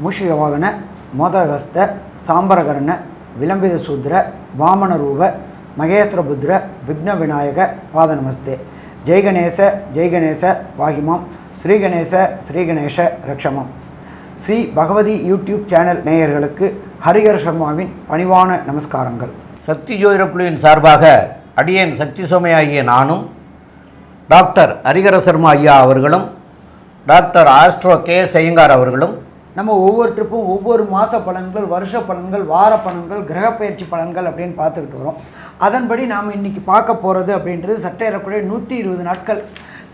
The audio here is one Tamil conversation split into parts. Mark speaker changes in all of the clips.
Speaker 1: ಮೂಷಿಕವಾಹನ ಮೋದಹಸ್ತ ಸಾಂಬರಕರ್ಣ ವಿಲಂಬಿತ ಶೂದ್ರ ವಾಮನ ರೂಪ ಮಹೇಶ್ವರ ಬುದ್ರ ವಿಘ್ನ ವಿನಾಯಕ ಪಾದ ನಮಸ್ತೆ. ஜெய் கணேச வாகிமாம் ஸ்ரீ கணேச ரக்ஷமாம். ஸ்ரீ பகவதி யூடியூப் சேனல் நேயர்களுக்கு ஹரிஹர சர்மாவின் பணிவான நமஸ்காரங்கள்.
Speaker 2: சக்தி ஜோதிட குழுவின் சார்பாக அடியேன் சக்தி சோமையாகிய நானும் டாக்டர் ஹரிஹர சர்மா ஐயா அவர்களும் டாக்டர் ஆஸ்ட்ரோ கே ஐயங்கார் அவர்களும்
Speaker 1: நம்ம ஒவ்வொரு ட்ரிப்பும் ஒவ்வொரு மாத பலன்கள், வருஷ பலன்கள், வார பலன்கள், கிரகப்பயிற்சி பலன்கள் அப்படின்னு பார்த்துக்கிட்டு வரோம். அதன்படி நாம் இன்றைக்கி பார்க்க போகிறது அப்படின்றது சற்றேறக்குறைய 120 நாட்கள்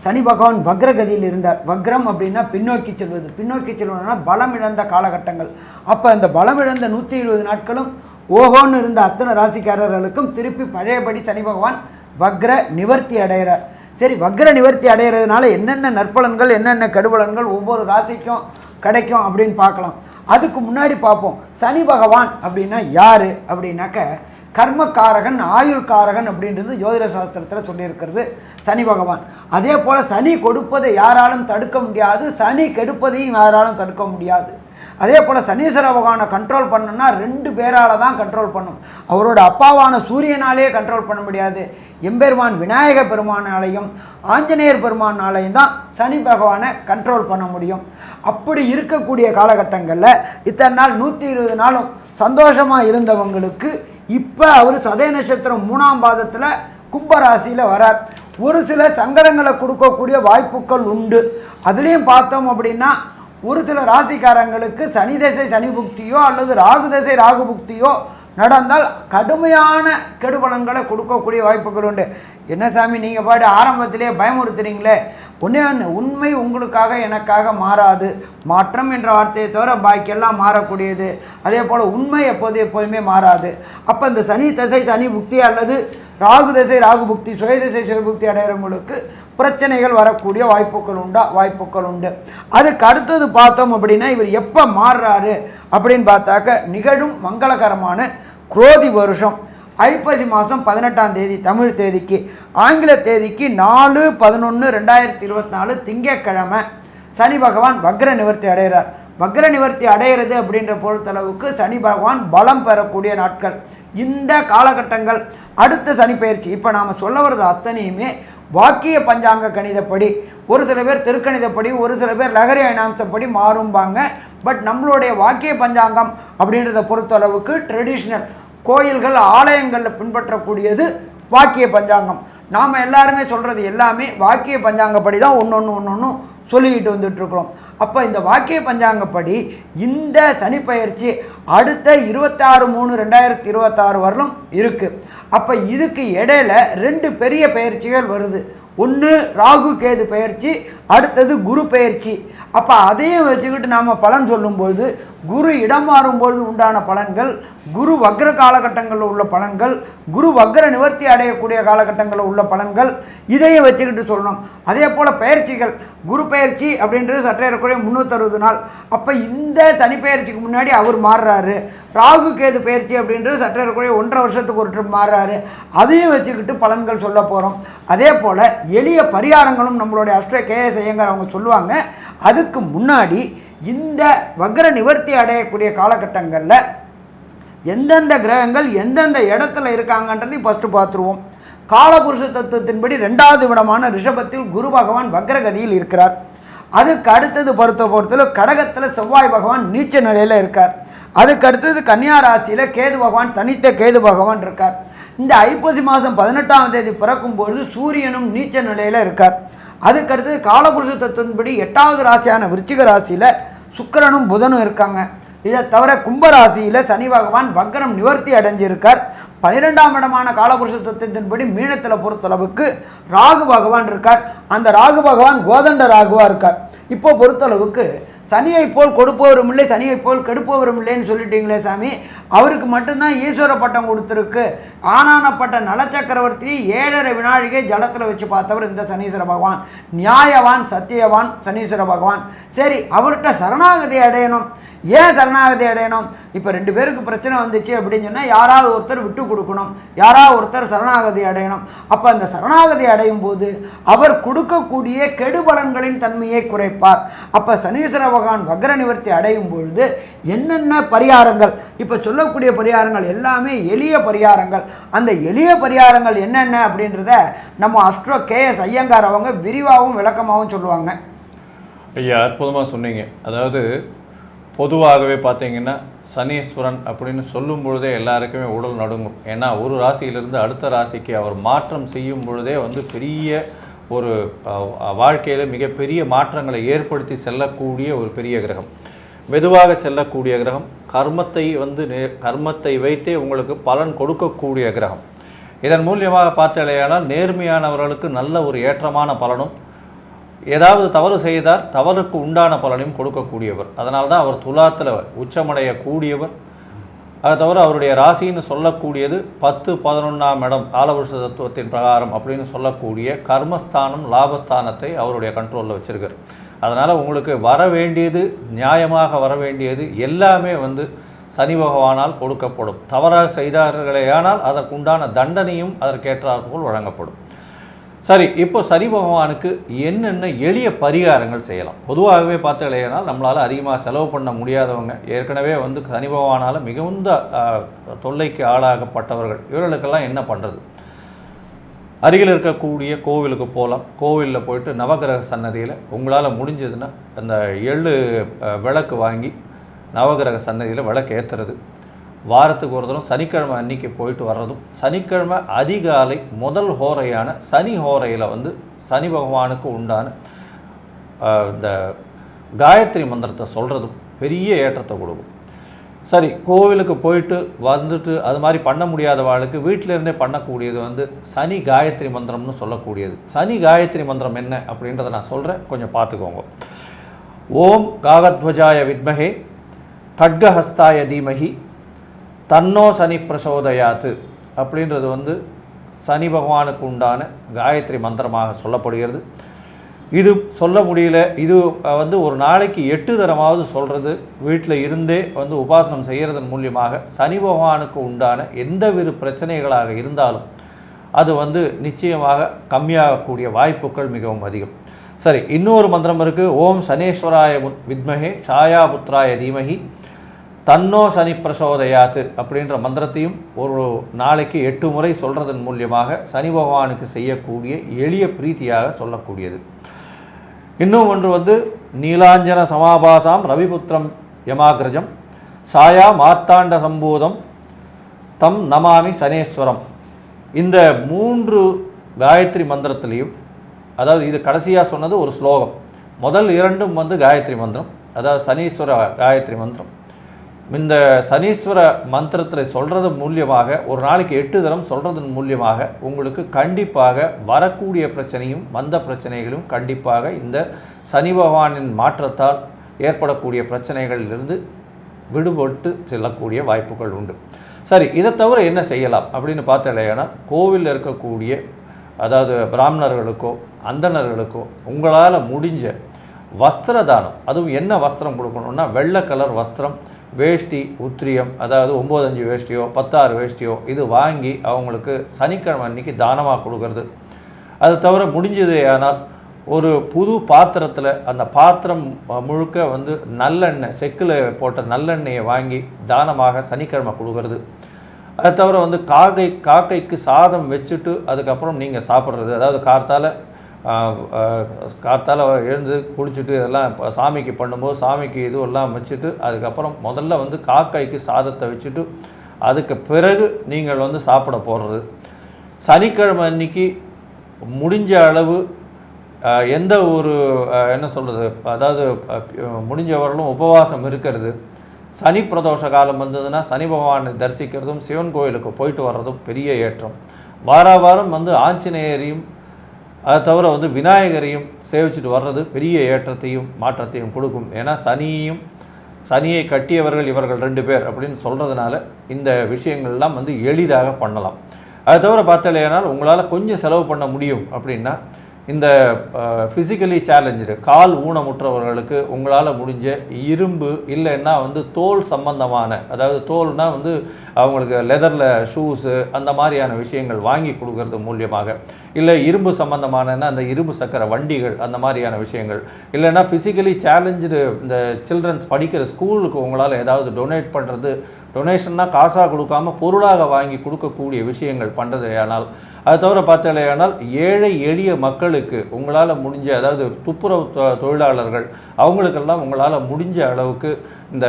Speaker 1: சனி பகவான் வக்ரகதியில் இருந்தார். வக்ரம் அப்படின்னா பின்னோக்கி செல்வது, பின்னோக்கி செல்வதுனா பலம் இழந்த காலகட்டங்கள். அப்போ அந்த பலம் இழந்த 120 நாட்களும் ஓஹோன்னு இருந்த அத்தனை ராசிக்காரர்களுக்கும் திருப்பி பழையபடி சனி பகவான் வக்ர நிவர்த்தி அடைகிறார். சரி, வக்ர நிவர்த்தி அடைகிறதுனால என்னென்ன நற்பலன்கள், என்னென்ன கெடுபலன்கள் ஒவ்வொரு ராசிக்கும் கிடைக்கும் அப்படின்னு பார்க்கலாம். அதுக்கு முன்னாடி பார்ப்போம், சனி பகவான் அப்படின்னா யார் அப்படின்னாக்க கர்மக்காரகன், ஆயுள்காரகன் அப்படின்றது ஜோதிட சாஸ்திரத்தில் சொல்லியிருக்கிறது சனி பகவான். அதே போல் சனி கொடுப்பதை யாராலும் தடுக்க முடியாது, சனி கெடுப்பதையும் யாராலும் தடுக்க முடியாது. அதே போல் சனீஸ்வர பகவானை கண்ட்ரோல் பண்ணணும்னா 2 பேரால் தான் கண்ட்ரோல் பண்ணும். அவரோட அப்பாவான சூரியனாலே கண்ட்ரோல் பண்ண முடியாது. எம்பெருமான் விநாயக பெருமானாலையும் ஆஞ்சநேயர் பெருமானாலையும் தான் சனி பகவானை கண்ட்ரோல் பண்ண முடியும். அப்படி இருக்கக்கூடிய காலகட்டங்களில் இத்தனை நாள் 120 நாளும் சந்தோஷமாக இருந்தவங்களுக்கு இப்போ அவர் சதய நட்சத்திரம் 3ஆம் பாதத்தில் கும்பராசியில் வரார். ஒரு சில சங்கடங்களை கொடுக்கக்கூடிய வாய்ப்புகள் உண்டு. அதுலேயும் பார்த்தோம் அப்படின்னா ஒரு சில ராசிக்காரங்களுக்கு சனி தசை சனி புக்தியோ அல்லது ராகு தசை ராகு புக்தியோ நடந்தால் கடுமையான கெடுபலன்களை கொடுக்கக்கூடிய வாய்ப்புகள் உண்டு. என்ன சாமி நீங்கள் பாட்டு ஆரம்பத்திலே பயமுறுத்துறீங்களே, ஒன்றே உண்மை உங்களுக்காக எனக்காக மாறாது. மாற்றம் என்ற வார்த்தையை தவிர பாக்கியெல்லாம் மாறக்கூடியது. அதே போல் உண்மை எப்போதுமே மாறாது. அப்போ இந்த சனி தசை சனி புக்தி அல்லது ராகு தசை ராகு புக்தி, சுயதசை சுயபுக்தி அடைகிறவங்களுக்கு பிரச்சனைகள் வரக்கூடிய வாய்ப்புகள் உண்டு. அதுக்கு அடுத்தது பார்த்தோம் அப்படின்னா இவர் எப்போ மாறுறாரு அப்படின்னு பார்த்தாக்க நிகழும் மங்களகரமான குரோதி வருஷம் ஐப்பசி மாதம் 18ஆம் தேதி தமிழ் தேதிக்கு, ஆங்கில தேதிக்கு 4/11/2024 திங்கட்கிழமை சனி பகவான் வக்ர நிவர்த்தி அடைகிறார். வக்ர நிவர்த்தி அடைகிறது அப்படின்ற பொறுத்தளவுக்கு சனி பகவான் பலம் பெறக்கூடிய நாட்கள் இந்த காலகட்டங்கள். அடுத்த சனி பயிற்சி இப்போ நாம் சொல்ல வர்றது அத்தனையுமே வாக்கிய பஞ்சாங்க கணிதப்படி, ஒரு சில பேர் திருக்கணிதப்படி, ஒரு சில பேர் லகரி அயனாம்சப்படி மாறும்பாங்க. பட் நம்மளுடைய வாக்கிய பஞ்சாங்கம் அப்படின்றத பொறுத்தளவுக்கு ட்ரெடிஷ்னல் கோயில்கள் ஆலயங்களில் பின்பற்றக்கூடியது வாக்கிய பஞ்சாங்கம். நாம் எல்லாருமே சொல்கிறது எல்லாமே வாக்கிய பஞ்சாங்கப்படி தான் ஒன்று சொல்லிக்கிட்டு வந்துட்டுருக்குறோம். அப்போ இந்த வாக்கிய பஞ்சாங்கப்படி இந்த சனி பயிற்சி அடுத்த 26/3/2026 வரலும் இருக்குது. அப்போ இதுக்கு இடையில 2 பெரிய பயிற்சிகள் வருது. ஒன்று ராகு கேது பயிற்சி, அடுத்தது குரு பயிற்சி. அப்போ அதையும் வச்சுக்கிட்டு நாம் பலன் சொல்லும்பொழுது குரு இடம் மாறும்பொழுது உண்டான பலன்கள், குரு வக்ர காலகட்டங்களில் உள்ள பலன்கள், குரு வக்ர நிவர்த்தி அடையக்கூடிய காலகட்டங்களில் உள்ள பலன்கள், இதையும் வச்சுக்கிட்டு சொல்லணும். அதே போல் பயிற்சிகள், குரு பயிற்சி அப்படின்றது சற்றேறக்குறைய 360 நாள். அப்போ இந்த சனி பயிற்சிக்கு முன்னாடி அவர் மாறுறாரு. ராகு கேது பயிற்சி அப்படின்றது சற்றேறக்குறைய 1.5 வருஷத்துக்கு ஒரு ட்ரிப் மாறுறாரு. அதையும் வச்சுக்கிட்டு பலன்கள் சொல்ல போகிறோம். அதே போல் எளிய பரிகாரங்களும் நம்மளுடைய ஆஸ்ட்ரோ கே ஐயங்கார் அவங்க சொல்லுவாங்க. அதுக்கு முன்னாடி இந்த வக்ர நிவர்த்தி அடையக்கூடிய காலகட்டங்களில் எந்தெந்த கிரகங்கள் எந்தெந்த இடத்துல இருக்காங்கன்றதை ஃபஸ்ட்டு பார்த்துருவோம். காலபுருஷ தத்துவத்தின்படி 2வது விடமான ரிஷபத்தில் குரு பகவான் வக்ரகதியில் இருக்கிறார். அதுக்கு அடுத்தது பொறுத்தவரை கடகத்தில் செவ்வாய் பகவான் நீச்ச நிலையில் இருக்கார். அதுக்கு அடுத்தது கன்னியா ராசியில் கேது பகவான், தனித்த கேது பகவான் இருக்கார். இந்த ஐப்பசி மாதம் 18ஆம் தேதி பிறக்கும்பொழுது சூரியனும் நீச்ச நிலையில் இருக்கார். அதுக்கடுத்தது காலபுருஷ தத்துவத்தின்படி 8வது ராசியான விருச்சிக ராசியில் சுக்கிரனும் புதனும் இருக்காங்க. இதை தவிர கும்பராசியில் சனி பகவான் வக்ரம் நிவர்த்தி அடைஞ்சிருக்கார். 12ஆம் இடமான காலபுருஷ தத்துவத்தின்படி மீனத்தில் பொறுத்தளவுக்கு ராகு பகவான் இருக்கார். அந்த ராகு பகவான் கோதண்ட ராகுவாக இருக்கார். இப்போ பொறுத்தளவுக்கு சனியை போல் கொடுப்பவரும் இல்லை, சனியை போல் கெடுப்பவரும் இல்லைன்னு சொல்லிட்டீங்களே சாமி, அவருக்கு மட்டும்தான் ஈஸ்வர பட்டம் கொடுத்துருக்கு. ஆனானப்பட்ட நலச்சக்கரவர்த்தி 7.5 வினாழிகை ஜலத்தில் வச்சு பார்த்தவர் இந்த சனீஸ்வர பகவான். நியாயவான், சத்தியவான் சனீஸ்வர பகவான். சரி, அவர்கிட்ட சரணாகதி அடையணும். ஏன் சரணாகதி அடையணும்? இப்போ 2 பேருக்கு பிரச்சனை வந்துச்சு அப்படின்னு சொன்னால் யாராவது ஒருத்தர் விட்டு கொடுக்கணும், யாராவது ஒருத்தர் சரணாகதி அடையணும். அப்போ அந்த சரணாகதி அடையும் போது அவர் கொடுக்கக்கூடிய கெடுபலன்களின் தன்மையை குறைப்பார். அப்போ சனீஸ்வர பகவான் வக்ர நிவர்த்தி அடையும் பொழுது என்னென்ன பரிகாரங்கள், இப்போ சொல்லக்கூடிய பரிகாரங்கள் எல்லாமே எளிய பரிகாரங்கள். அந்த எளிய பரிகாரங்கள் என்னென்ன அப்படின்றத நம்ம அஸ்ட்ரோ KS ஐயங்கார் அவங்க விரிவாகவும் விளக்கமாகவும் சொல்லுவாங்க.
Speaker 3: ஐயா, அற்புதமாக சொன்னீங்க. அதாவது பொதுவாகவே பார்த்தீங்கன்னா சனீஸ்வரன் அப்படின்னு சொல்லும் பொழுதே எல்லாருக்குமே உடல் நடுங்கும். ஏன்னா ஒரு ராசியிலிருந்து அடுத்த ராசிக்கு அவர் மாற்றம் செய்யும் பொழுதே வந்து பெரிய ஒரு வாழ்க்கையில் மிகப்பெரிய மாற்றங்களை ஏற்படுத்தி செல்லக்கூடிய ஒரு பெரிய கிரகம், மெதுவாக செல்லக்கூடிய கிரகம், கர்மத்தை வைத்தே உங்களுக்கு பலன் கொடுக்கக்கூடிய கிரகம். இதன் மூலியமாக பார்த்தாலேயானால் நேர்மையானவர்களுக்கு நல்ல ஒரு ஏற்றமான பலனும், ஏதாவது தவறு செய்தார் தவறுக்கு உண்டான பலனையும் கொடுக்கக்கூடியவர். அதனால தான் அவர் துலாத்தில் உச்சமடையக்கூடியவர். அதை தவிர அவருடைய ராசின்னு சொல்லக்கூடியது 10, 11ஆம் இடம் காலபுருஷ தத்துவத்தின் பிரகாரம் அப்படின்னு சொல்லக்கூடிய கர்மஸ்தானம், லாபஸ்தானத்தை அவருடைய கண்ட்ரோலில் வச்சுருக்கார். அதனால் உங்களுக்கு வர வேண்டியது, நியாயமாக வர வேண்டியது எல்லாமே வந்து சனி பகவானால் கொடுக்கப்படும். தவறாக செய்தார்களேயானால் அதற்குண்டான தண்டனையும் அதற்கேற்றாற்போல் வழங்கப்படும். சரி, இப்போ சனி பகவானுக்கு என்னென்ன எளிய பரிகாரங்கள் செய்யலாம்? பொதுவாகவே பார்த்தாலேனால் நம்மளால் அதிகமாக செலவு பண்ண முடியாதவங்க, ஏற்கனவே வந்து சனி பகவானால் மிகுந்த தொல்லைக்கு ஆளாகப்பட்டவர்கள், இவர்களுக்கெல்லாம் என்ன பண்ணுறது? அருகில் இருக்கக்கூடிய கோவிலுக்கு போகலாம். கோவிலில் போயிட்டு நவகிரக சன்னதியில் உங்களால் முடிஞ்சதுன்னா அந்த எள்ளு விளக்கு வாங்கி நவகிரக சன்னதியில் விளக்கு ஏற்றுறது, வாரத்துக்கு ஒரு தரம் சனிக்கிழமை அன்னைக்கு போயிட்டு வர்றதும், சனிக்கிழமை அதிகாலை முதல் ஹோரையான சனி ஹோரையில் வந்து சனி பகவானுக்கு உண்டான இந்த காயத்ரி மந்திரத்தை சொல்கிறதும் பெரிய ஏற்றத்தை கொடுக்கும். சரி, கோவிலுக்கு போயிட்டு வந்துட்டு அது மாதிரி பண்ண முடியாதவாளுக்கு வீட்டிலேருந்தே பண்ணக்கூடியது வந்து சனி காயத்ரி மந்திரம்னு சொல்லக்கூடியது. சனி காயத்ரி மந்திரம் என்ன அப்படின்றத நான் சொல்கிறேன், கொஞ்சம் பார்த்துக்கோங்க. ஓம் காகத்வஜாய வித்மஹே கட்கஹஸ்தாய தீமஹி தன்னோ சனி பிரசோதயாத்து அப்படின்றது வந்து சனி பகவானுக்கு உண்டான காயத்ரி மந்திரமாக சொல்லப்படுகிறது. இது சொல்ல முடியல, இது வந்து ஒரு நாளைக்கு 8 தரமாவது சொல்கிறது, வீட்டில் இருந்தே வந்து உபாசனம் செய்கிறதன் மூலியமாக சனி பகவானுக்கு உண்டான எந்தவித பிரச்சனைகளாக இருந்தாலும் அது வந்து நிச்சயமாக கம்மியாகக்கூடிய வாய்ப்புகள் மிகவும் அதிகம். சரி, இன்னொரு மந்திரம் இருக்குது. ஓம் சனேஸ்வராய வித்மஹே சாயாபுத்ராய தீமஹி தன்னோ சனி பிரசோதயாத்து அப்படின்ற மந்திரத்தையும் ஒரு நாளைக்கு 8 முறை சொல்கிறதன் மூலியமாக சனி பகவானுக்கு செய்யக்கூடிய எளிய பிரீத்தியாக சொல்லக்கூடியது. இன்னும் ஒன்று வந்து நீலாஞ்சன சமாபாசாம் ரவிபுத்திரம் யமாகிரஜம் சாயா மார்த்தாண்ட சம்பூதம் தம் நமாமி சனேஸ்வரம். இந்த 3 காயத்ரி மந்திரத்திலையும், அதாவது இது கடைசியாக சொன்னது ஒரு ஸ்லோகம், முதல் 2ம் வந்து காயத்ரி மந்திரம், அதாவது சனீஸ்வர காயத்ரி மந்திரம். இந்த சனீஸ்வர மந்திரத்தில் சொல்கிறது மூலியமாக ஒரு நாளைக்கு 8 தரம் சொல்கிறதன் மூலியமாக உங்களுக்கு கண்டிப்பாக வரக்கூடிய பிரச்சனையும் வந்த பிரச்சனைகளும் கண்டிப்பாக இந்த சனி பகவானின் மாற்றத்தால் ஏற்படக்கூடிய பிரச்சனைகளிலிருந்து விடுபட்டு செல்லக்கூடிய வாய்ப்புகள் உண்டு. சரி, இதை தவிர என்ன செய்யலாம் அப்படின்னு பார்த்தாலேனா, கோவிலில் இருக்கக்கூடிய அதாவது பிராமணர்களுக்கோ அந்தணர்களுக்கோ உங்களால் முடிஞ்ச வஸ்திர தானம், அதுவும் என்ன வஸ்திரம் கொடுக்கணும்னா வெள்ளை கலர் வஸ்திரம், வேஷ்டி, உத்திரியம், அதாவது 9/5 வேஷ்டியோ 10/6 வேஷ்டியோ இது வாங்கி அவங்களுக்கு சனிக்கிழமை அன்றைக்கி தானமாக கொடுக்கறது. அது தவிர முடிஞ்சது ஆனால் ஒரு புது பாத்திரத்தில் அந்த பாத்திரம் முழுக்க வந்து நல்லெண்ணெய், செக்கில் போட்ட நல்லெண்ணெயை வாங்கி தானமாக சனிக்கிழமை கொடுக்கறது. அது தவிர வந்து காக்கைக்கு சாதம் வச்சுட்டு அதுக்கப்புறம் நீங்கள் சாப்பிட்றது, அதாவது கார்த்தால எழுந்து குளிச்சுட்டு இதெல்லாம் சாமிக்கு பண்ணும்போது சாமிக்கு இதுவெல்லாம் வச்சுட்டு அதுக்கப்புறம் முதல்ல வந்து காக்கைக்கு சாதத்தை வச்சுட்டு அதுக்கு பிறகு நீங்கள் வந்து சாப்பிட போடுறது. சனிக்கிழமை அன்னைக்கு முடிஞ்ச அளவு எந்த ஒரு என்ன சொல்கிறது, அதாவது முடிஞ்சவர்களும் உபவாசம் இருக்கிறது. சனி பிரதோஷ காலம் வந்ததுன்னா சனி பகவானை தரிசிக்கிறதும் சிவன் கோயிலுக்கு போயிட்டு வர்றதும் பெரிய ஏற்றம். வாரம் வந்து ஆஞ்சநேயரையும் அதை தவிர வந்து விநாயகரையும் சேவிச்சுட்டு வர்றது பெரிய ஏற்றத்தையும் மாற்றத்தையும் கொடுக்கும். ஏன்னா சனியை கட்டியவர்கள் இவர்கள் 2 பேர் அப்படின்னு சொல்கிறதுனால இந்த விஷயங்கள்லாம் வந்து எளிதாக பண்ணலாம். அதை தவிர பார்த்தாலேனால் உங்களால் கொஞ்சம் செலவு பண்ண முடியும் அப்படின்னா இந்த ஃபிசிக்கலி சேலஞ்சு கால் ஊனமுற்றவர்களுக்கு உங்களால் முடிஞ்ச இரும்பு இல்லைன்னா வந்து தோல் சம்பந்தமான, அதாவது தோல்னால் வந்து அவங்களுக்கு லெதரில் ஷூஸு அந்த மாதிரியான விஷயங்கள் வாங்கி கொடுக்கறது மூலியமாக, இல்லை இரும்பு சம்பந்தமானன்னா அந்த இரும்பு சக்கர வண்டிகள் அந்த மாதிரியான விஷயங்கள், இல்லைன்னா ஃபிசிக்கலி சேலஞ்சு இந்த சில்ட்ரன்ஸ் படிக்கிற ஸ்கூலுக்கு உங்களால் ஏதாவது டொனேட் பண்ணுறது, டொனேஷன்னா காசாக கொடுக்காமல் பொருளாக வாங்கி கொடுக்கக்கூடிய விஷயங்கள் பண்ணுறது. ஆனால் அது தவிர பார்த்தாலேயானால் ஏழை எளிய மக்களுக்கு உங்களால் முடிஞ்ச, அதாவது துப்புரவு தொழிலாளர்கள் அவங்களுக்கெல்லாம் உங்களால் முடிஞ்ச அளவுக்கு இந்த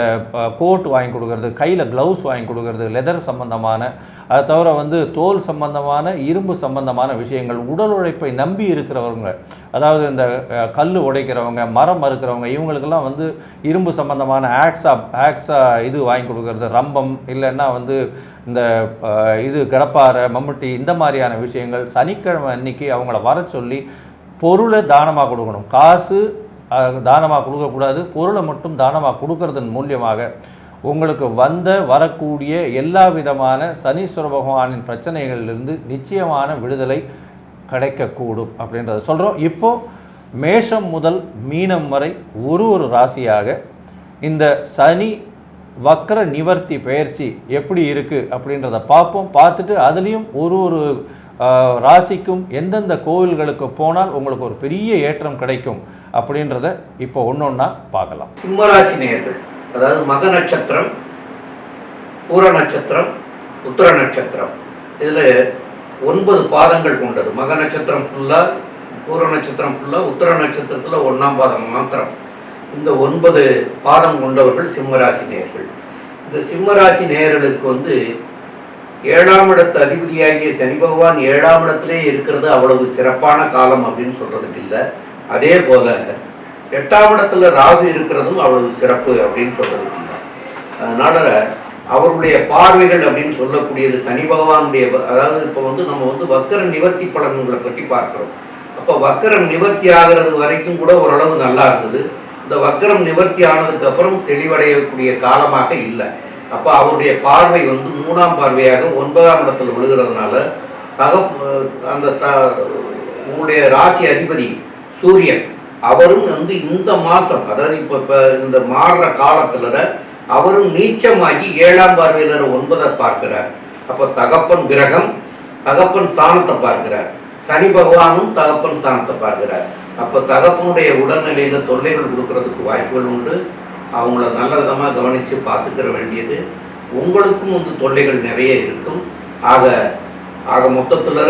Speaker 3: கோட் வாங்கி கொடுக்கறது, கையில் க்ளவுஸ் வாங்கி கொடுக்கறது, லெதர் சம்பந்தமான, அது தவிர வந்து தோல் சம்பந்தமான, இரும்பு சம்பந்தமான விஷயங்கள், உடல் உழைப்பை நம்பி இருக்கிறவங்க, அதாவது இந்த கல் உடைக்கிறவங்க, மரம் மறுக்கிறவங்க, இவங்களுக்கெல்லாம் வந்து இரும்பு சம்பந்தமான ஆக்ஸா இது வாங்கி கொடுக்கறது, ரம்பம் இல்லைன்னா வந்து இந்த இது கடப்பாறை, மம்முட்டி இந்த மாதிரியான விஷயங்கள் சனிக்கிழமை அன்னைக்கு அவங்கள வர சொல்லி பொருளை தானமாக கொடுக்கணும். காசு தானமாக கொடுக்கக்கூடாது, பொருளை மட்டும் தானமாக கொடுக்கறதன் மூலியமாக உங்களுக்கு வரக்கூடிய எல்லா விதமான சனீஸ்வர பகவானின் பிரச்சனைகளிலிருந்து நிச்சயமான விடுதலை கிடைக்கக்கூடும் அப்படின்றத சொல்கிறோம். இப்போது மேஷம் முதல் மீனம் வரை ஒரு ராசியாக இந்த சனி வக்ர நிவர்த்தி பயிற்சி எப்படி இருக்குது அப்படின்றத பார்ப்போம். பார்த்துட்டு அதுலேயும் ஒரு ராசிக்கும் எந்தெந்த கோவில்களுக்கு போனால் உங்களுக்கு ஒரு பெரிய ஏற்றம் கிடைக்கும் அப்படின்றத இப்போ ஒன்றா பார்க்கலாம்.
Speaker 2: சிம்மராசி நேயர்கள், அதாவது மக நட்சத்திரம், பூர நட்சத்திரம், உத்திர நட்சத்திரம், இதில் 9 பாதங்கள் கொண்டது. மக நட்சத்திரம் ஃபுல்லாக, பூர நட்சத்திரம் ஃபுல்லாக, உத்திர நட்சத்திரத்தில் 1ஆம் பாதம் மாத்திரம். இந்த 9 பாதம் கொண்டவர்கள் சிம்மராசி நேயர்கள். இந்த சிம்மராசி நேயர்களுக்கு வந்து 7ஆம் இடத்து அதிபதியாகிய சனி பகவான் 7ஆம் இடத்திலே இருக்கிறது அவ்வளவு சிறப்பான காலம் அப்படின்னு சொல்றதுக்கு இல்லை. அதே போல 8ஆம் இடத்துல ராகு இருக்கிறதும் அவ்வளவு சிறப்பு அப்படின்னு சொல்றதுக்கு இல்லை. அதனால அவருடைய பார்வைகள் அப்படின்னு சொல்லக்கூடியது சனி பகவானுடைய, அதாவது இப்போ வந்து நம்ம வந்து வக்கர நிவர்த்தி பலன்களை பற்றி பார்க்கிறோம். அப்போ வக்கரம் நிவர்த்தி ஆகிறது வரைக்கும் கூட ஓரளவு நல்லா இருந்தது. இந்த வக்கரம் நிவர்த்தி ஆனதுக்கு அப்புறம் தெளிவடையக்கூடிய காலமாக இல்லை. அப்போ அவருடைய பார்வை வந்து 3ஆம் பார்வையாக 9ஆம் இடத்துல விழுகிறதுனால உங்களுடைய ராசி அதிபதி சூரியன் அவரும் வந்து இந்த மாதம், அதாவது இப்போ இந்த மாறுற காலத்துல அவரும் நீச்சமாகி 7ஆம் பார்வையில் 9 பார்க்கிறார். அப்போ தகப்பன் கிரகம் தகப்பன் ஸ்தானத்தை பார்க்கிறார், சனி பகவானும் தகப்பன் ஸ்தானத்தை பார்க்கிறார். அப்போ தகப்பனுடைய உடல்நிலையில் தொல்லைகள் கொடுக்கறதுக்கு வாய்ப்புகள் உண்டு. அவங்கள நல்ல விதமாக கவனித்து பார்த்துக்கிற வேண்டியது. உங்களுக்கும் வந்து தொல்லைகள் நிறைய இருக்கும். ஆக மொத்தத்தில்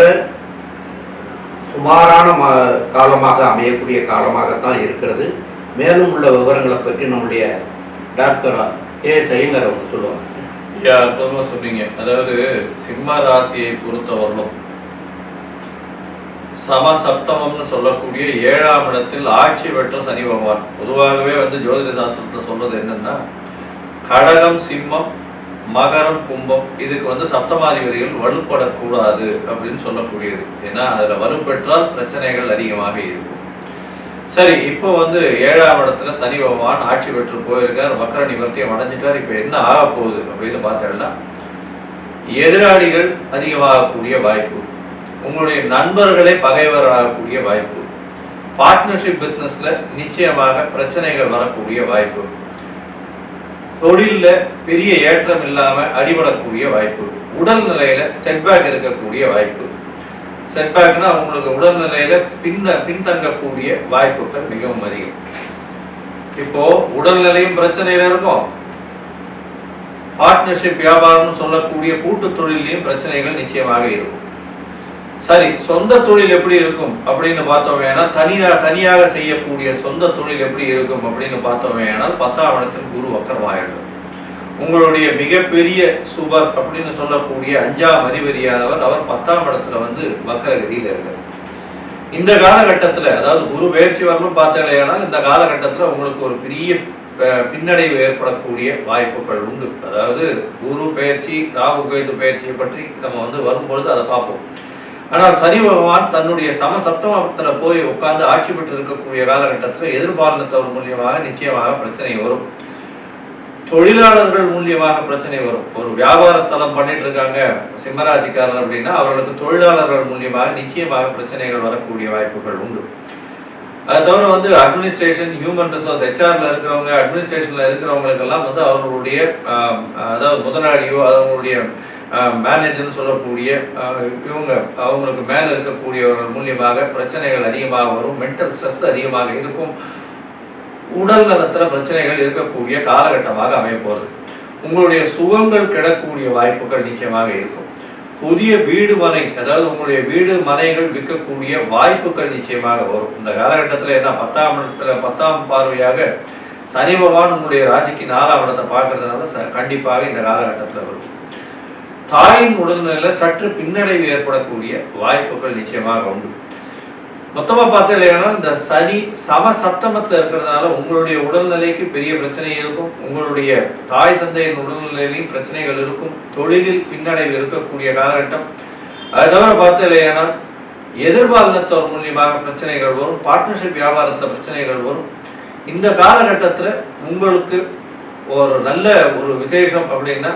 Speaker 2: சுமாரான காலமாக அமையக்கூடிய காலமாகத்தான் இருக்கிறது. மேலும் உள்ள விவரங்களை பற்றி நம்முடைய டாக்டர் KS ஐயங்கார் அவங்க சொல்லுவாங்க.
Speaker 3: அற்புதமாக சொன்னீங்க. அதாவது சிம்ம ராசியை பொறுத்தவரையிலும் சமசப்தமம்னு சொல்லக்கூடிய 7ஆம் இடத்தில் ஆட்சி பெற்ற சனி பகவான். பொதுவாகவே வந்து ஜோதிட சாஸ்திரத்தில் சொல்றது என்னன்னா, கடகம் சிம்மம் மகரம் கும்பம் இதுக்கு வந்து சப்தமாதிபதிகள் வலுப்படக்கூடாது அப்படின்னு சொல்லக்கூடியது. ஏன்னா அதில் வலுப்பெற்றால் பிரச்சனைகள் அதிகமாக இருக்கும். சரி, இப்போ வந்து 7ஆம் இடத்துல சனி பகவான் ஆட்சி பெற்று போயிருக்கார், வக்கர நிவர்த்தியம் அடைஞ்சிட்டார். இப்போ என்ன ஆக போகுது அப்படின்னு பார்த்தோம்னா, எதிராளிகள் அதிகமாகக்கூடிய வாய்ப்பு, உங்களுடைய நண்பர்களே பகைவராகக்கூடிய வாய்ப்பு, பார்ட்னர்ஷிப் பிஸ்னஸ்ல நிச்சயமாக பிரச்சனைகள் வரக்கூடிய வாய்ப்பு, தொழிலில் பெரிய ஏற்றம் இல்லாமல் அடிபடக்கூடிய வாய்ப்பு, உடல்நிலையில செட்பேக் இருக்கக்கூடிய வாய்ப்பு. செட்பேக்னா உங்களுக்கு உடல்நிலையில பின்தங்கக்கூடிய வாய்ப்புகள் மிகவும் அதிகம். இப்போ உடல்நிலையும் பிரச்சனையில இருக்கும், பார்ட்னர்ஷிப் வியாபாரம்னு சொல்லக்கூடிய கூட்டு தொழிலையும் பிரச்சனைகள் நிச்சயமாக இருக்கும். சரி, சொந்த தொழில் எப்படி இருக்கும் அப்படின்னு பார்த்தோமேனா, தனியாக செய்யக்கூடிய சொந்த தொழில் எப்படி இருக்கும் அப்படின்னு பார்த்தோமேனால் 10ஆம் இடத்தில் குரு வக்கரமாயிடும். உங்களுடைய மிகப்பெரிய சுபர் அப்படின்னு சொல்லக்கூடிய 5ஆம் அதிபதியானவர் அவர் 10ஆம் இடத்துல வந்து வக்கரகதியில் இருக்கார். இந்த காலகட்டத்தில், அதாவது குரு பயிற்சி வரலும் பார்த்தீங்கன்னா, இந்த காலகட்டத்தில் உங்களுக்கு ஒரு பெரிய பின்னடைவு ஏற்படக்கூடிய வாய்ப்புகள் உண்டு. அதாவது குரு பயிற்சி, ராகு கேது பயிற்சியை பற்றி நம்ம வந்து வரும்பொழுது அதை பார்ப்போம். ஆனால் சனி பகவான் தன்னுடைய சமசப்தமத்தில் போய் உட்கார்ந்து ஆட்சி பெற்று இருக்கக்கூடிய காலகட்டத்தில் எதிர்பார்த்தவர் மூலியமாக நிச்சயமாக பிரச்சனை வரும். தொழிலாளர்கள் மூலியமாக பிரச்சனை வரும். ஒரு வியாபார ஸ்தலம் பண்ணிட்டு இருக்காங்க சிம்மராசிக்காரர் அப்படின்னா அவர்களுக்கு தொழிலாளர்கள் மூலியமாக நிச்சயமாக பிரச்சனைகள் வரக்கூடிய வாய்ப்புகள் உண்டு. அதை தவிர அட்மினிஸ்ட்ரேஷன், ஹியூமன் ரிசோர்ஸ், ஹெச்ஆர்ல இருக்கிறவங்க, அட்மினிஸ்ட்ரேஷன்ல இருக்கிறவங்களுக்கெல்லாம் அவர்களுடைய அதாவது முதலாளியோ அவங்களுடைய மேனேஜர்னு சொல்லக்கூடிய இவங்க அவங்களுக்கு மேலே இருக்கக்கூடியவர்கள் மூலியமாக பிரச்சனைகள் அதிகமாக வரும். மென்டல் ஸ்ட்ரெஸ் அதிகமாக இருக்கும். உடல் நலத்தில் பிரச்சனைகள் இருக்கக்கூடிய காலகட்டமாக அமைய போகிறது. உங்களுடைய சுகங்கள் கிடக்கூடிய வாய்ப்புகள் நிச்சயமாக இருக்கும். புதிய வீடு மனை, அதாவது உங்களுடைய வீடு மனைகள் விற்கக்கூடிய வாய்ப்புகள் நிச்சயமாக வரும். இந்த காலகட்டத்தில் என்ன 10ஆம் இடத்துல 10ஆம் பார்வையாக சனி பகவான் உங்களுடைய ராசிக்கு 4ஆம் இடத்தை பார்க்கறதுனால கண்டிப்பாக இந்த காலகட்டத்தில் வரும். தாயின் உடல்நிலையில் சற்று பின்னடைவு ஏற்படக்கூடிய வாய்ப்புகள் நிச்சயமாக உண்டு. மொத்தமாக பார்த்தீங்கன்னா இந்த சனி சப்தமத்தில் இருக்கிறதுனால உங்களுடைய உடல்நிலைக்கு பெரிய பிரச்சனை இருக்கும். உங்களுடைய தாய் தந்தையின் உடல்நிலையிலையும் பிரச்சனைகள் இருக்கும். தொழிலில் பின்னடைவு இருக்கக்கூடிய காலகட்டம். அதை தவிர பார்த்தீங்கன்னா எதிர்பாலினத்தோர் மூலியமாக பிரச்சனைகள் வரும். பார்ட்னர்ஷிப் வியாபாரத்தில் பிரச்சனைகள் வரும். இந்த காலகட்டத்தில் உங்களுக்கு ஒரு நல்ல ஒரு விசேஷம் அப்படின்னா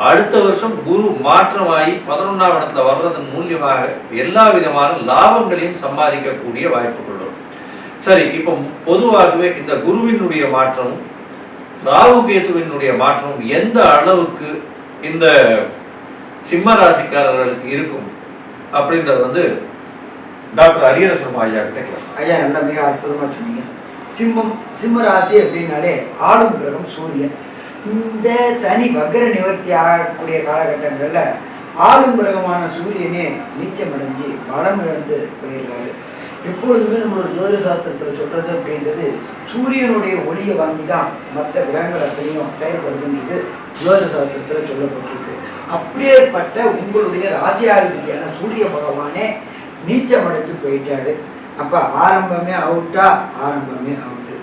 Speaker 3: அடுத்த வருஷம் குரு மாற்றமாகி 11ஆம் இடத்துல வர்றதன் மூலியமாக எல்லா விதமான லாபங்களையும் சம்பாதிக்கக்கூடிய வாய்ப்புகள் வரும். சரி, இப்போ பொதுவாகவே இந்த குருவினுடைய மாற்றமும் ராகு கேதுவினுடைய மாற்றமும் எந்த அளவுக்கு இந்த சிம்ம ராசிக்காரர்களுக்கு இருக்கும் அப்படின்றது டாக்டர் ஹரிஹரசர்மா ஐயா கிட்ட கேட்கலாம்.
Speaker 1: ஐயா நல்லா மிக அற்புதமாக சொன்னீங்க. சிம்ம ராசி அப்படின்னாலே ஆளும் கிரகம் சூரியன். இந்த சனி வக்ர நிவர்த்தி ஆகக்கூடிய காலகட்டங்களில் ஆளும் கிரகமான சூரியனே நீச்சமடைஞ்சு பலம் இழந்து போயிருக்காரு. எப்பொழுதுமே நம்மளோட ஜோதிட சாஸ்திரத்தில் சொல்கிறது அப்படின்றது சூரியனுடைய ஒளியை வாங்கி தான் மற்ற கிரகங்கள் அத்தனையும் செயல்படுதுன்றது ஜோதிட சாஸ்திரத்தில் சொல்லப்பட்டிருக்கு. அப்படியேப்பட்ட உங்களுடைய ராசியாதிபதியான சூரிய பகவானே நீச்சமடைஞ்சு போயிட்டாரு. அப்போ ஆரம்பமே அவுட்டா? ஆரம்பமே அவுட்டு.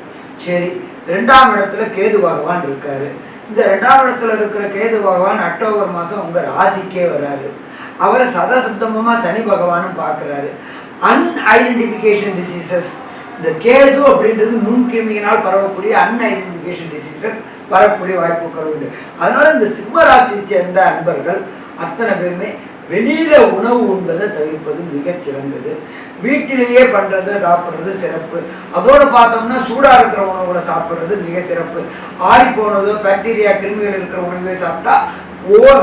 Speaker 1: சரி, 2ஆம் இடத்துல கேது பகவான் இருக்காரு. இந்த 2ஆம் இடத்துல இருக்கிற கேது பகவான் அக்டோபர் மாதம் உங்கள் ராசிக்கே வராரு. அவரை சதசப்தமாக சனி பகவானும் பார்க்குறாரு. அன்ஐடென்டிஃபிகேஷன் டிசீசஸ், இந்த கேது அப்படின்றது நுண்கிருமியினால் பரவக்கூடிய அன்ஐடென்டிஃபிகேஷன் டிசீசஸ் வரக்கூடிய வாய்ப்புகள் உண்டு. அதனால இந்த சிம்ம ராசியை சேர்ந்த அன்பர்கள் அத்தனை பேருமே வெளியில உணவு உண்பதை தவிர்ப்பது மிகச்சிறந்தது. வீட்டிலேயே பண்றதை சாப்பிட்றது சிறப்பு. அதோடு பார்த்தோம்னா சூடாக இருக்கிற உணவுகளை சாப்பிட்றது மிக சிறப்பு. ஆறி போனதோ பாக்டீரியா கிருமிகள் இருக்கிற உணவை சாப்பிட்டா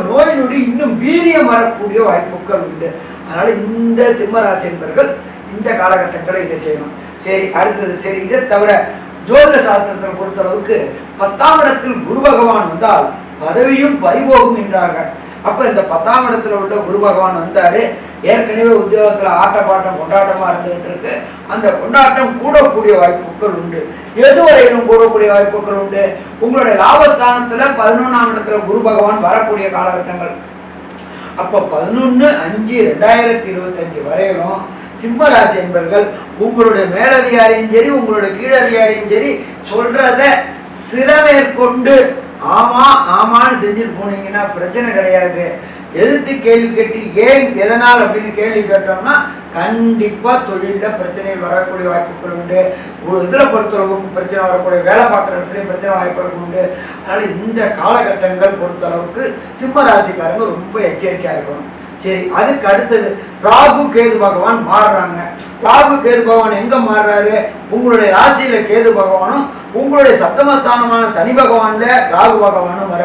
Speaker 1: நோய் நொடி இன்னும் வீரியம் வரக்கூடிய வாய்ப்புகள் உண்டு. அதனால இந்த சிம்மராசி என்பர்கள் இந்த காலகட்டங்களை இதை செய்யணும். சரி, அடுத்தது சரி, இதை தவிர ஜோதிட சாஸ்திரத்தை பொறுத்தளவுக்கு 10ஆம் இடத்தில் குரு பகவான் வந்தால் பதவியும் பறிபோகும் என்றார்கள். அப்போ இந்த 10ஆம் இடத்துல உள்ள குரு பகவான் வந்தாரு. ஏற்கனவே உத்தியோகத்தில் ஆட்டப்பாட்டம் கொண்டாட்டமாக இருந்துகிட்டு இருக்கு. அந்த கொண்டாட்டம் கூடக்கூடிய வாய்ப்புகள் உண்டு. எதுவரையிலும் கூடக்கூடிய வாய்ப்புகள் உண்டு. உங்களுடைய லாபஸ்தானத்தில் 11ஆம் இடத்துல குரு பகவான் வரக்கூடிய காலகட்டங்கள். அப்போ 11/5/2025 வரையிலும் சிம்மராசி என்பர்கள் உங்களுடைய மேலதிகாரியும் சரி உங்களுடைய கீழதிகாரியும் சரி சொல்றத சிறமேற்கொண்டு ஆமா ஆமான்னு செஞ்சுட்டு போனீங்கன்னா பிரச்சனை கிடையாது. எதிர்த்து கேள்வி கேட்டு ஏன் எதனால் அப்படின்னு கேள்வி கேட்டோம்னா கண்டிப்பாக தொழிலில் பிரச்சனைகள் வரக்கூடிய வாய்ப்புகள் உண்டு. ஒரு இதில் பொறுத்தளவுக்கு பிரச்சனை வரக்கூடிய வேலை பார்க்குற இடத்துலையும் பிரச்சனை வாய்ப்புகள் உண்டு. அதனால் இந்த காலகட்டங்கள் பொறுத்தளவுக்கு சிம்ம ராசிக்காரங்க ரொம்ப எச்சரிக்கையாக இருக்கணும். சரி, அதுக்கு அடுத்தது ராகு கேது பகவான் மாறுறாங்க. ராகு கேது பகவான் எங்கே மாறுறாரு? உங்களுடைய ராசியில் கேது பகவானும் உங்களுடைய சப்தமஸ்தானமான சனி பகவான்ல ராகு பகவானும் வர.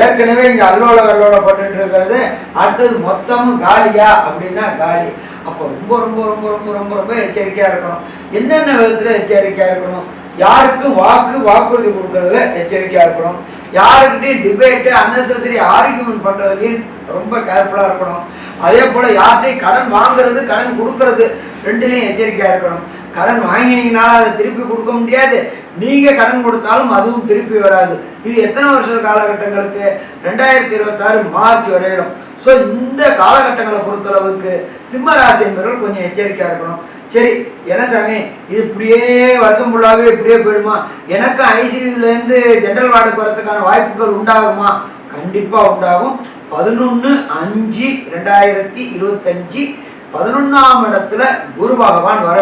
Speaker 1: ஏற்கனவே இங்கே அல்லோலப்பட்டு இருக்கிறது. அடுத்தது மொத்தமும் காலியா அப்படின்னா காலி. அப்போ ரொம்ப ரொம்ப ரொம்ப ரொம்ப ரொம்ப ரொம்ப எச்சரிக்கையாக இருக்கணும். என்னென்ன விதத்தில் எச்சரிக்கையாக இருக்கணும்? யாருக்கும் வாக்குறுதி கொடுக்கறதுல எச்சரிக்கையாக இருக்கணும். யாருக்கிட்டையும் டிபேட்டு அன்னெசரி ஆர்கியூமெண்ட் பண்ணுறதுலையும் ரொம்ப கேர்ஃபுல்லாக இருக்கணும். அதே போல் யார்கிட்டையும் கடன் வாங்குறது கடன் கொடுக்கறது ரெண்டுலேயும் எச்சரிக்கையாக இருக்கணும். கடன் வாங்கினீங்கனாலும் அதை திருப்பி கொடுக்க முடியாது. நீங்கள் கடன் கொடுத்தாலும் அதுவும் திருப்பி வராது. இது எத்தனை வருஷ காலகட்டங்களுக்கு? 2026 மார்ச் வரையிலும். ஸோ இந்த காலகட்டங்களை பொறுத்தளவுக்கு சிம்மராசி என்பவர்கள் கொஞ்சம் எச்சரிக்கையாக இருக்கணும். சரி, என்ன சாமி இது இப்படியே வருஷம் ஃபுல்லாகவே இப்படியே போயிடுமா? எனக்கு ஐசியூலேருந்து ஜென்ரல் வார்டுக்கு வரதுக்கான வாய்ப்புகள் உண்டாகுமா? கண்டிப்பாக உண்டாகும். 11/5/2025 11ஆம் இடத்துல குரு பகவான் வர.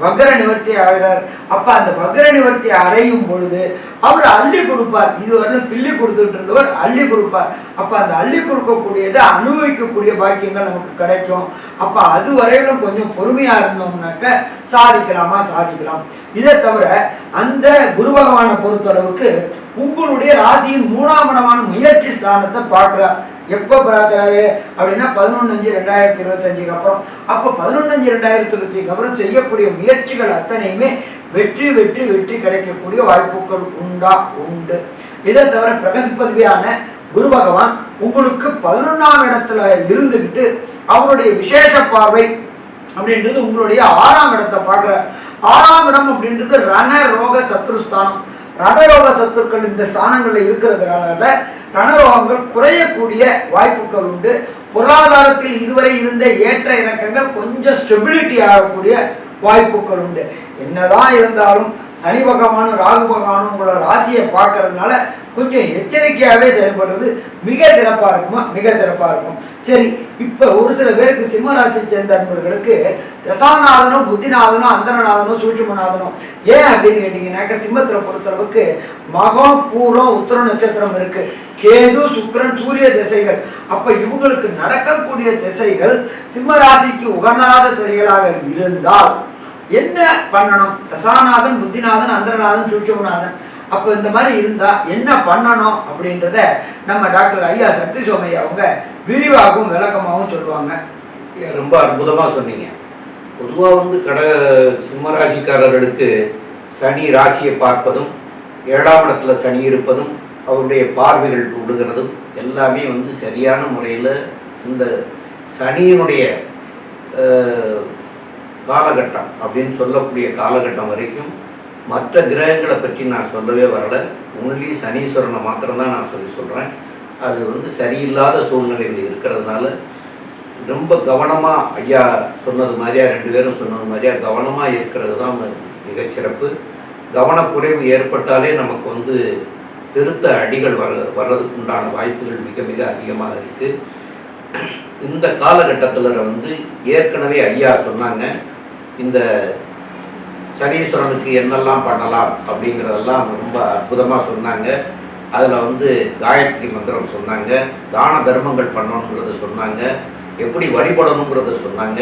Speaker 1: வக்ர நிவர்த்தி ஆகிறார். அப்ப அந்த வக்ர நிவர்த்தி அடையும் பொழுது அவர் அள்ளி கொடுப்பார். இதுவரையிலும் கிள்ளி கொடுத்துட்டு இருந்தவர் அள்ளி கொடுப்பார். அப்ப அந்த அள்ளி கொடுக்கக்கூடியதை அனுபவிக்கக்கூடிய பாக்கியங்கள் நமக்கு கிடைக்கும். அப்ப அது வரையிலும் கொஞ்சம் பொறுமையா இருந்தோம்னாக்க சாதிக்கலாம். இதை தவிர அந்த குரு பகவானை பொறுத்தளவுக்கு உங்களுடைய ராசியின் 3ஆம் இடமான முயற்சி ஸ்தானத்தை பார்க்கிறார். எப்போ பார்க்குறாரு அப்படின்னா 11/5/2025 அப்புறம். அப்போ 11/5/2025 அப்புறம் செய்யக்கூடிய முயற்சிகள் அத்தனையுமே வெற்றி வெற்றி வெற்றி கிடைக்கக்கூடிய வாய்ப்புகள் உண்டு. இதை தவிர பிரகஸ்பதியான குரு பகவான் உங்களுக்கு 11ஆம் இடத்துல இருந்துக்கிட்டு அவருடைய விசேஷ பார்வை அப்படின்றது உங்களுடைய 6ஆம் இடத்தை பார்க்குறார். 6ஆம் இடம் அப்படின்றது ரண ரோக சத்ருஸ்தானம். ரணரோக சத்துருக்கள் இந்த ஸ்தானங்களில் இருக்கிறதுனால ரணரோகங்கள் குறையக்கூடிய வாய்ப்புகள் உண்டு. பொருளாதாரத்தில் இதுவரை இருந்த ஏற்ற இறக்கங்கள் கொஞ்சம் ஸ்டெபிலிட்டி ஆகக்கூடிய வாய்ப்புகள் உண்டு. என்னதான் இருந்தாலும் சனி பகவானும் ராகு பகவானும் உங்களோட ராசியை பார்க்கறதுனால கொஞ்சம் எச்சரிக்கையாகவே செயல்படுறது மிக சிறப்பாக இருக்கும். சரி, இப்போ ஒரு சில பேருக்கு சிம்ம ராசியை சேர்ந்த நண்பர்களுக்கு தசாநாதனும் புத்திநாதனும் அந்தரநாதனும் சூட்சுமநாதனும் ஏன் அப்படின்னு கேட்டிங்கன்னாக்க சிம்மத்தில் பொறுத்தளவுக்கு மகம் பூரம் உத்திர நட்சத்திரம் இருக்கு. கேது சுக்கிரன் சூரிய திசைகள். அப்ப இவங்களுக்கு நடக்கக்கூடிய திசைகள் சிம்ம ராசிக்கு உகநாத திசைகளாக இருந்தால் என்ன பண்ணணும்? தசாநாதன் புத்திநாதன் அந்தரநாதன் சூட்சுமநாதன் அப்போ இந்த மாதிரி இருந்தால் என்ன பண்ணணும் அப்படின்றத நம்ம டாக்டர் ஐயா சக்தி சோமையா அவங்க விரிவாகவும் விளக்கமாகவும் சொல்லுவாங்க.
Speaker 2: ரொம்ப அற்புதமாக சொன்னீங்க. பொதுவாக சிம்மராசிக்காரர்களுக்கு சனி ராசியை பார்ப்பதும் 7ஆம் இடத்துல சனி இருப்பதும் அவருடைய பார்வைகள் விடுகிறதும் எல்லாமே சரியான முறையில் இந்த சனியினுடைய காலகட்டம் அப்படின்னு சொல்லக்கூடிய காலகட்டம் வரைக்கும் மற்ற கிரகங்களை பற்றி நான் சொல்லவே வரல. ஒன்லி சனீஸ்வரனை மாத்திரம்தான் நான் சொல்கிறேன். அது சரியில்லாத சூழ்நிலைகள் இருக்கிறதுனால ரொம்ப கவனமாக ஐயா சொன்னது மாதிரியா 2 பேரும் சொன்னது மாதிரியா கவனமாக இருக்கிறது தான் மிகச்சிறப்பு. கவனக்குறைவு ஏற்பட்டாலே நமக்கு பெருத்த அடிகள் வர்றதுக்கு உண்டான வாய்ப்புகள் மிக மிக அதிகமாக இருக்குது. இந்த காலகட்டத்தில் ஏற்கனவே ஐயா சொன்னாங்க இந்த சனீஸ்வரனுக்கு என்னெல்லாம் பண்ணலாம் அப்படிங்கிறதெல்லாம் ரொம்ப அற்புதமாக சொன்னாங்க. அதில் காயத்ரி மந்திரம் சொன்னாங்க, தான தர்மங்கள் பண்ணணுங்கிறத சொன்னாங்க, எப்படி வழிபடணுங்கிறத சொன்னாங்க.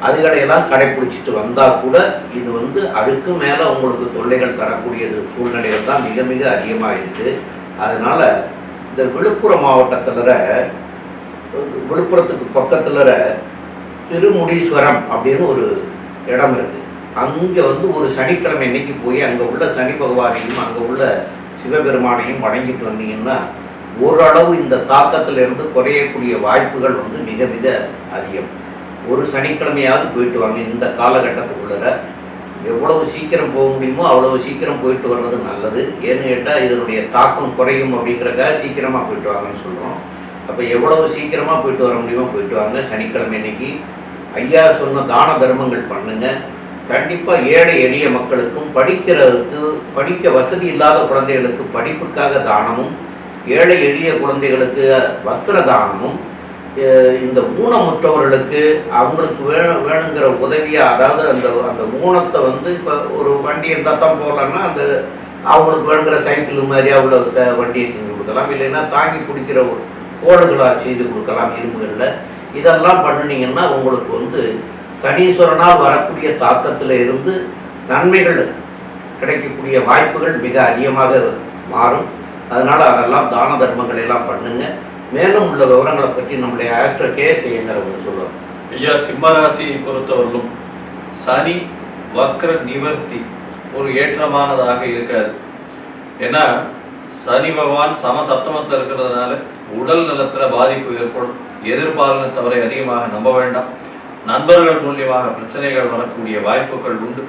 Speaker 2: அதுகளையெல்லாம் கடைப்பிடிச்சிட்டு வந்தால் கூட இது அதுக்கு மேலே உங்களுக்கு தொல்லைகள் தரக்கூடியது சூழ்நிலைகள் தான் மிக மிக அதிகமாக இருக்குது. அதனால் இந்த விழுப்புரம் மாவட்டத்தில் விழுப்புரத்துக்கு பக்கத்தில் திருமுடீஸ்வரம் அப்படின்னு ஒரு இடம் இருக்குது. அங்கே ஒரு சனிக்கிழமை இன்னைக்கு போய் அங்கே உள்ள சனி பகவானையும் அங்கே உள்ள சிவபெருமானையும் வணங்கிட்டு வந்தீங்கன்னா ஓரளவு இந்த தாக்கத்திலிருந்து குறையக்கூடிய வாய்ப்புகள் மிக மிக அதிகம். ஒரு சனிக்கிழமையாவது போயிட்டு வாங்க. இந்த காலகட்டத்துக்குள்ள எவ்வளவு சீக்கிரம் போக முடியுமோ அவ்வளவு சீக்கிரம் போயிட்டு வர்றது நல்லது. ஏன்னு கேட்டால் இதனுடைய தாக்கம் குறையும் அப்படிங்கிறக்காக சீக்கிரமாக போயிட்டு வாங்கன்னு சொல்கிறோம். அப்போ எவ்வளவு சீக்கிரமாக போயிட்டு வர முடியுமோ போயிட்டு வாங்க. சனிக்கிழமை இன்னைக்கு ஐயா சொன்ன தான தர்மங்கள் பண்ணுங்கள். கண்டிப்பாக ஏழை எளிய மக்களுக்கும் படிக்க வசதி இல்லாத குழந்தைகளுக்கு படிப்புக்காக தானமும், ஏழை எளிய குழந்தைகளுக்கு வஸ்திர தானமும், இந்த ஊனமுற்றவர்களுக்கு அவங்களுக்கு வேணுங்கிற உதவியாக, அதாவது அந்த ஊனத்தை இப்போ ஒரு வண்டி இருந்தால் தான் போகலான்னா அந்த அவங்களுக்கு வேணுங்கிற சைக்கிள் மாதிரி அவ்வளோ வண்டியை செஞ்சு கொடுக்கலாம். இல்லைன்னா தாங்கி பிடிக்கிற கோடுகளாக செய்து கொடுக்கலாம் இரும்புகளில். இதெல்லாம் பண்ணினீங்கன்னா உங்களுக்கு சனீஸ்வரனால் வரக்கூடிய தாக்கத்தில் இருந்து நன்மைகள் கிடைக்கக்கூடிய வாய்ப்புகள் மிக அதிகமாக மாறும். அதனால் அதெல்லாம் தான தர்மங்களை எல்லாம் பண்ணுங்க. மேலும் உள்ள விவரங்களை பற்றி நம்முடைய ஆஸ்ட்ரோ கேஎஸ் ஐயங்கிறவங்க சொல்லுவாங்க.
Speaker 3: ஐயா, சிம்மராசியை பொறுத்தவரையிலும் சனி வக்ர நிவர்த்தி ஒரு ஏற்றமானதாக இருக்காது. ஏன்னா சனி பகவான் சமசப்தமத்தில் இருக்கிறதுனால உடல் நலத்தில் பாதிப்பு ஏற்படும். எதிர்பாலின தவறை அதிகமாக நம்ப வேண்டாம். நண்பர்கள் மூலியமாக பிரச்சனைகள் வரக்கூடிய வாய்ப்புகள் உண்டு.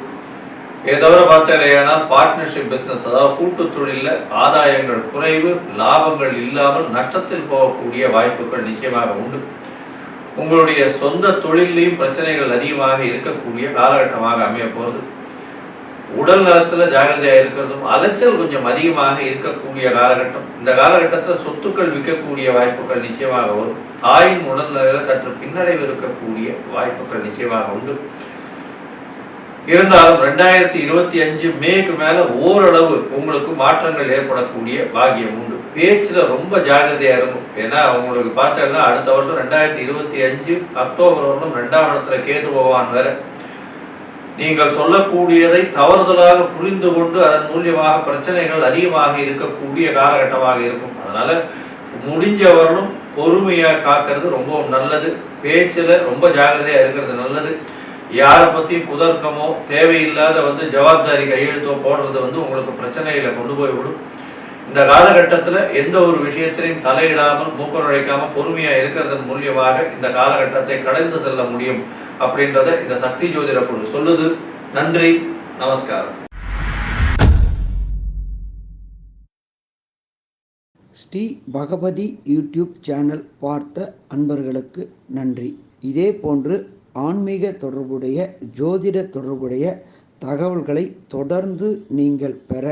Speaker 3: இதை தவிர பார்த்தேனால் பார்ட்னர்ஷிப் பிஸ்னஸ், அதாவது கூட்டு தொழிலில் ஆதாயங்கள் குறைவு, லாபங்கள் இல்லாமல் நஷ்டத்தில் போகக்கூடிய வாய்ப்புகள் நிச்சயமாக உண்டு. உங்களுடைய சொந்த தொழிலையும் பிரச்சனைகள் அதிகமாக இருக்கக்கூடிய காலகட்டமாக அமைய போகிறது. உடல் நலத்தில் ஜாகிரதையாக இருக்கிறதும், அலைச்சல் கொஞ்சம் அதிகமாக இருக்கக்கூடிய காலகட்டம். இந்த காலகட்டத்தில் சொத்துக்கள் விற்கக்கூடிய வாய்ப்புகள் நிச்சயமாக வரும். தாயின் உடல்நிலையில் சற்று பின்னடைவு இருக்கக்கூடிய வாய்ப்புகள் நிச்சயமாக உண்டு. இருந்தாலும் 2025 மேக்கு மேல ஓரளவு உங்களுக்கு மாற்றங்கள் ஏற்படக்கூடிய பாக்கியம் உண்டு. பேச்சுல ரொம்ப ஜாகிரதையா இருக்கும். ஏன்னா உங்களுக்கு பார்த்தீங்கன்னா அடுத்த வருஷம் 2025 அக்டோபர் வருடம் 2ஆம் இடத்துல கேது பகவான் வேற. நீங்கள் சொல்லக்கூடியதை தவறுதலாக புரிந்து கொண்டு அதன் மூலியமாக பிரச்சனைகள் அதிகமாக இருக்கக்கூடிய காலகட்டமாக இருக்கும். அதனால முடிஞ்சவர்களும் பொறுமையா காக்கிறது ரொம்ப நல்லது. பேச்சுல ரொம்ப ஜாகிரதையா இருக்கிறது நல்லது. யாரை பற்றியும் குதர்க்கமோ தேவையில்லாத ஜவாப்தாரி கையெழுத்தோ போடுறது உங்களுக்கு பிரச்சனைகளை கொண்டு போய் விடும். இந்த காலகட்டத்தில் எந்த ஒரு விஷயத்திலையும் தலையிடாமல் மூக்க நுழைக்காமல் பொறுமையாக இருக்கிறதன் மூலியமாக இந்த காலகட்டத்தை கடந்து செல்ல முடியும் அப்படின்றத இந்த சக்தி ஜோதிட குழு சொல்லுது. நன்றி, நமஸ்காரம்.
Speaker 1: ஸ்ரீ பகவதி யூடியூப் சேனல் பார்த்த அன்பர்களுக்கு நன்றி. இதே போன்று ஆன்மீக தொடர்புடைய ஜோதிட தொடர்புடைய தகவல்களை தொடர்ந்து நீங்கள் பெற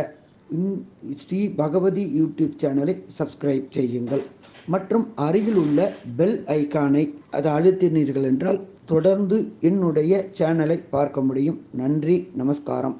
Speaker 1: ஸ்ரீ பகவதி யூடியூப் சேனலை சப்ஸ்கிரைப் செய்யுங்கள் மற்றும் அருகில் உள்ள பெல் ஐக்கானை அதை அழுத்தினீர்கள் என்றால் தொடர்ந்து என்னுடைய சேனலை பார்க்க முடியும். நன்றி, நமஸ்காரம்.